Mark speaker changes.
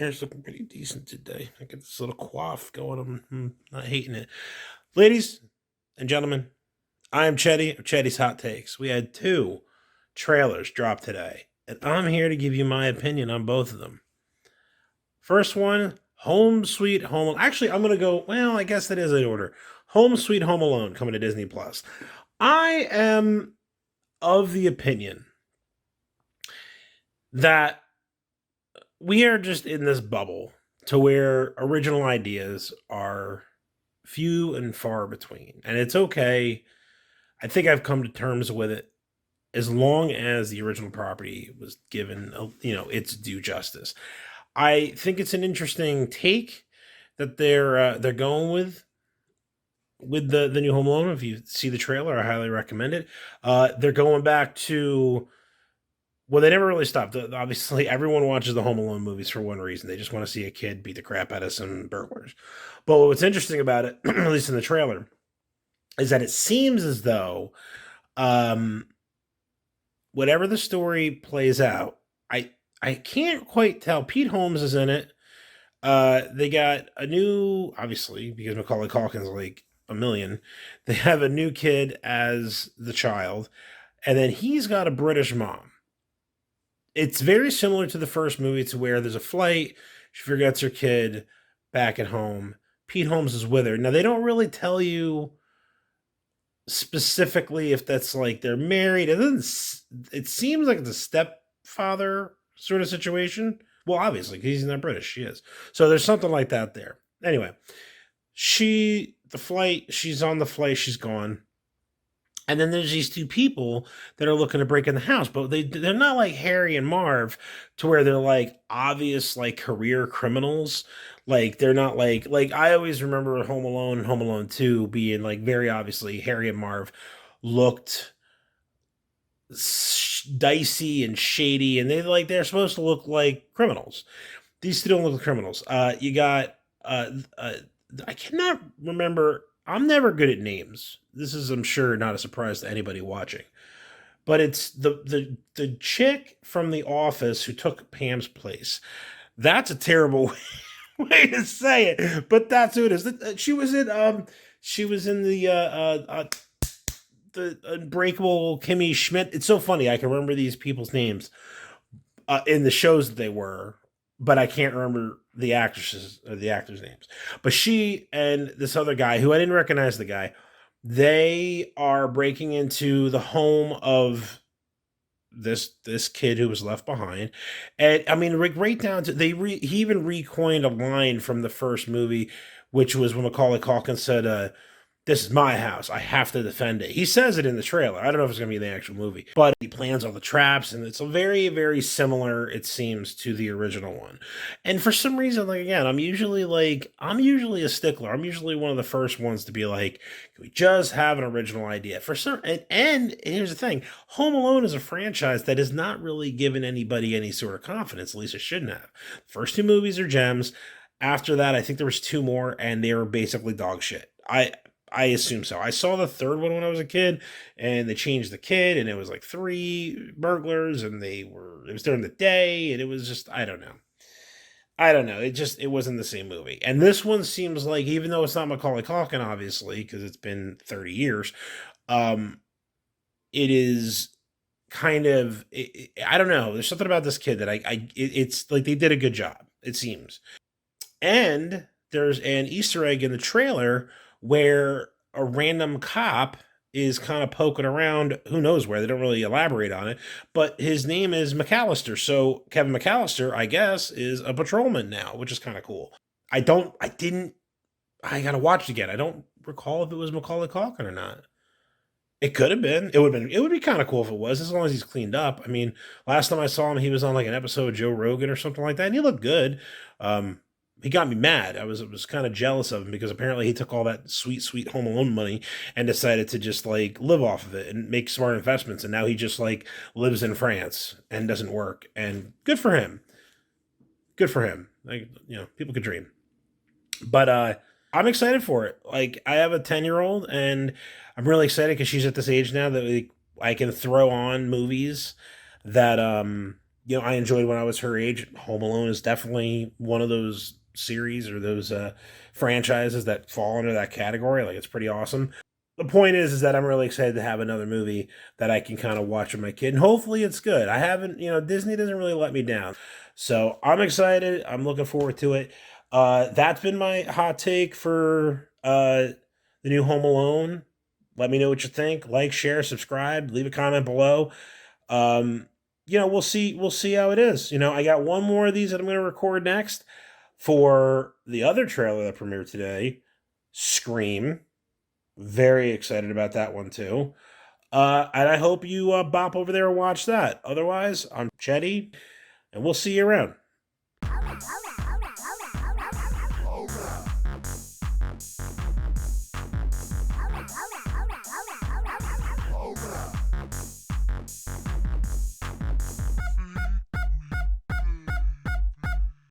Speaker 1: hair's looking pretty decent today. I got this little coif going. I'm not hating it. Ladies and gentlemen, I am Chetty of Chetty's Hot Takes. We had two trailers drop today, and I'm here to give you my opinion on both of them. First one, Home Sweet Home Alone. Actually, I'm going to go, well, I guess that is in order. Home Sweet Home Alone coming to Disney Plus. I am of the opinion that we are just in this bubble to where original ideas are few and far between. And it's okay. I think I've come to terms with it as long as the original property was given, its due justice. I think it's an interesting take that they're going with the new Home Alone. If you see the trailer, I highly recommend it. They're going back to, well, they never really stopped. Obviously, everyone watches the Home Alone movies for one reason. They just want to see a kid beat the crap out of some burglars. But what's interesting about it, at least in the trailer, is that it seems as though whatever the story plays out, I can't quite tell. Pete Holmes is in it. They got a new, obviously, because Macaulay Culkin's like a million, they have a new kid as the child, and then he's got a British mom. It's very similar to the first movie, to where there's a flight, she forgets her kid back at home. Pete Holmes is with her. Now, they don't really tell you specifically if that's like they're married. It seems like it's a stepfather sort of situation. Well, obviously, because he's not British, she is. So there's something like that there. Anyway, she's on the flight, she's gone. And then there's these two people that are looking to break in the house, but they're not like Harry and Marv, to where they're like obvious like career criminals. Like they're not like I always remember Home Alone and Home Alone 2 being like very obviously Harry and Marv looked dicey and shady, and they're supposed to look like criminals. These two don't look like criminals. You got I cannot remember. I'm never good at names. This is, I'm sure, not a surprise to anybody watching. But it's the chick from The Office who took Pam's place. That's a terrible way to say it, but that's who it is. She was in the Unbreakable Kimmy Schmidt. It's so funny. I can remember these people's names in the shows that they were, but I can't remember the actresses or the actors' names. But she and this other guy, who I didn't recognize the guy, they are breaking into the home of this kid who was left behind. And I mean, right down to he even recoined a line from the first movie, which was when Macaulay Culkin said, "This is my house. I have to defend it." He says it in the trailer. I don't know if it's going to be in the actual movie, but he plans all the traps, and it's a very, very similar, it seems, to the original one. And for some reason, like again, I'm usually a stickler. I'm usually one of the first ones to be like, can we just have an original idea? For some, and here's the thing: Home Alone is a franchise that has not really given anybody any sort of confidence. At least it shouldn't have. First two movies are gems. After that, I think there was two more, and they were basically dog shit. I assume so. I saw the third one when I was a kid, and they changed the kid, and it was like three burglars, and it was during the day, and it was just, I don't know. It wasn't the same movie. And this one seems like, even though it's not Macaulay Culkin, obviously, because it's been 30 years, it is kind of, I don't know. There's something about this kid that it's like they did a good job, it seems. And there's an Easter egg in the trailer where a random cop is kind of poking around, who knows where, they don't really elaborate on it, but his name is McAllister. So Kevin McAllister, I guess, is a patrolman now, which is kind of cool. I gotta watch it again. I don't recall if it was Macaulay Culkin or not. It could have been. It would be kind of cool if it was, as long as he's cleaned up. I mean, last time I saw him, he was on like an episode of Joe Rogan or something like that, and he looked good. He got me mad. I was kind of jealous of him, because apparently he took all that sweet, sweet Home Alone money and decided to just like live off of it and make smart investments. And now he just like lives in France and doesn't work. And good for him. Good for him. Like, people could dream. But I'm excited for it. Like, I have a 10-year-old, and I'm really excited because she's at this age now that I can throw on movies that I enjoyed when I was her age. Home Alone is definitely one of those series or those franchises that fall under that category. Like, it's pretty awesome. The point is that I'm really excited to have another movie that I can kind of watch with my kid, and hopefully it's good. I haven't, Disney doesn't really let me down, so I'm excited. I'm looking forward to it. That's been my hot take for the new Home Alone. Let me know what you think. Like, share, subscribe, leave a comment below. Um, we'll see how it is. I got one more of these that I'm going to record next for the other trailer that premiered today, Scream. Very excited about that one too. And I hope you bop over there and watch that. Otherwise, I'm Chetty, and we'll see you around.